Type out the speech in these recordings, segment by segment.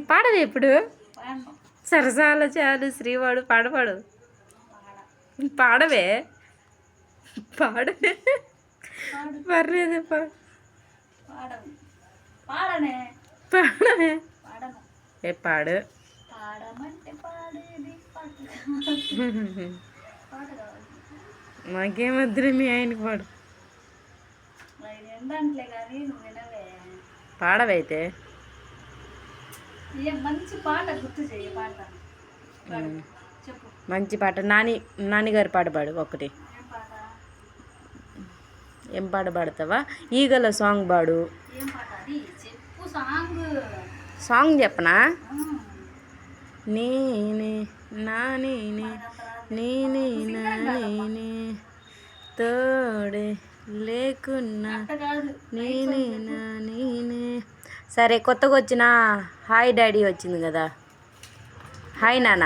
పాడదు ఎప్పుడు సరసాల చాలు శ్రీవాడు పాడపాడు పాడవే పాడవే పర్లేదు పాడవే ఏ పాడు మాకేమద్దులే మీ ఆయనకి పాడు పాడవైతే మంచి పాట నానిగారి పాట పాడు ఒకటి ఏం పాట పాడతావా ఈగల సాంగ్ పాడు సాంగ్ చెప్పనా నేనే నా నేనే నేనే నా నేనే తోడే లేకున్నా నేనే నా నేనే సరే కొత్తగా వచ్చిన హాయ్ డాడీ వచ్చింది కదా హాయ్ నాన్న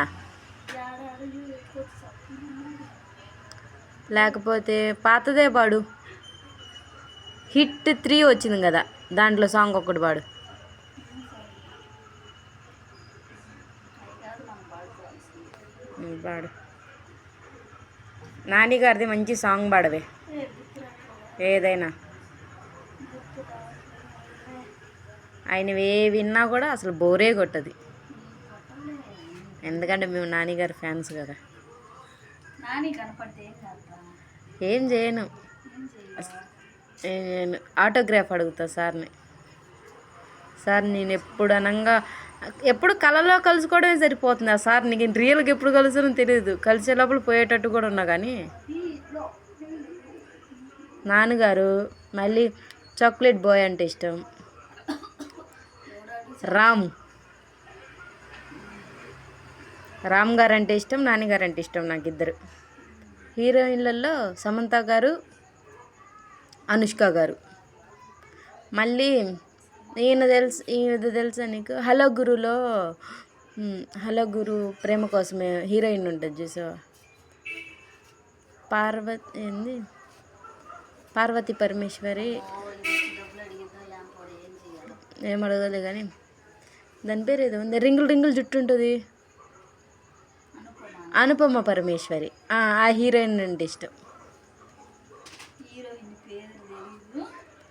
లేకపోతే పాతదే పాడు హిట్ 3 వచ్చింది కదా దాంట్లో సాంగ్ ఒకటి పాడు పాడు నానిగారిది మంచి సాంగ్ పాడవే ఏదైనా ఆయన ఏ విన్నా కూడా అసలు బోరే కొట్టది ఎందుకంటే మేము నానిగారి ఫ్యాన్స్ కదా ఏం చేయను ఆటోగ్రాఫ్ అడుగుతా సార్ని సార్ నేను ఎప్పుడు కళలో కలుసుకోవడమే సరిపోతుంది ఆ సార్ నీకు రియల్గా ఎప్పుడు కలుస్తానో తెలియదు కలిసే లోపల పోయేటట్టు కూడా ఉన్నా కానీ నాన్నగారు మళ్ళీ చాక్లెట్ బాయ్ అంటే ఇష్టం రామ్ గారు అంటే ఇష్టం నాన్నగారు అంటే ఇష్టం నాకు ఇద్దరు హీరోయిన్లలో సమంత గారు అనుష్క గారు మళ్ళీ ఈయన తెలుసా నీకు హలో గురులో హలో గురు ప్రేమ కోసమే హీరోయిన్ ఉంటుంది చూసా పార్వతి పరమేశ్వరి ఏం అడగలే కానీ దాని పేరు ఏదో ఉంది రింగులు జుట్టు ఉంటుంది అనుపమ పరమేశ్వరి ఆ హీరోయిన్ అంటే ఇష్టం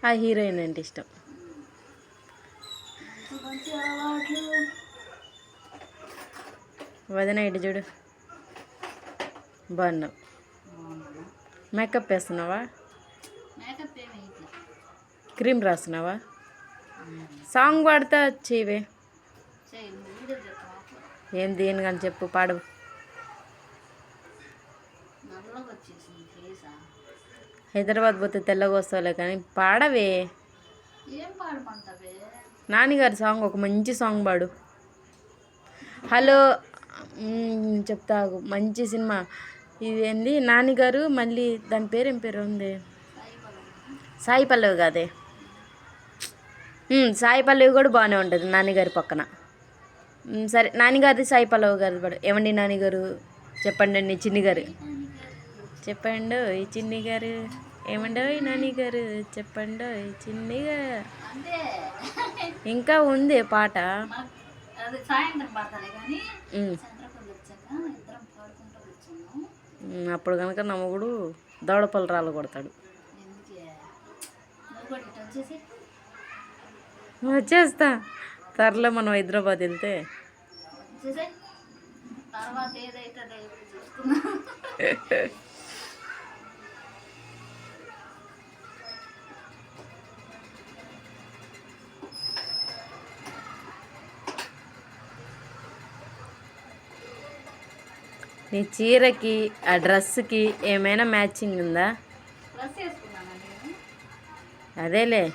ఆ హీరోయిన్ అంటే ఇష్టం వదిన ఇటు చూడు బాగున్నావు మేకప్ వేస్తున్నావా క్రీమ్ రాస్తున్నావా సాంగ్ పాడతా చేయవే ఏం దేనికని చెప్పు పాడు హైదరాబాద్ పోతే తెల్లగా వస్తావులే కానీ పాడవే నాన్నగారి సాంగ్ ఒక మంచి సాంగ్ పాడు హలో చెప్తా మంచి సినిమా ఇది ఏంది నాన్నగారు మళ్ళీ దాని పేరు ఏం పేరు ఉంది సాయి పల్లవి కాదే సాయి పల్లవి కూడా బాగానే ఉంటుంది నాన్నగారి పక్కన సరే నాన్నగారిది సాయి పల్లవి గారు పాడు ఏమండి నాన్నగారు చెప్పండి అండి చిన్ని గారు చెప్పండు ఈ చిన్ని గారు ఏమండో నాని గారు చెప్పండో ఈ చిన్ని గారు ఇంకా ఉంది పాట అప్పుడు కనుక నా మొగుడు దవడపల్లి రాళ్ళు కొడతాడు వచ్చేస్తా త్వరలో మనం హైదరాబాద్ వెళ్తే నీ చీరకి ఆ డ్రెస్కి ఏమైనా మ్యాచింగ్ ఉందా అదేలే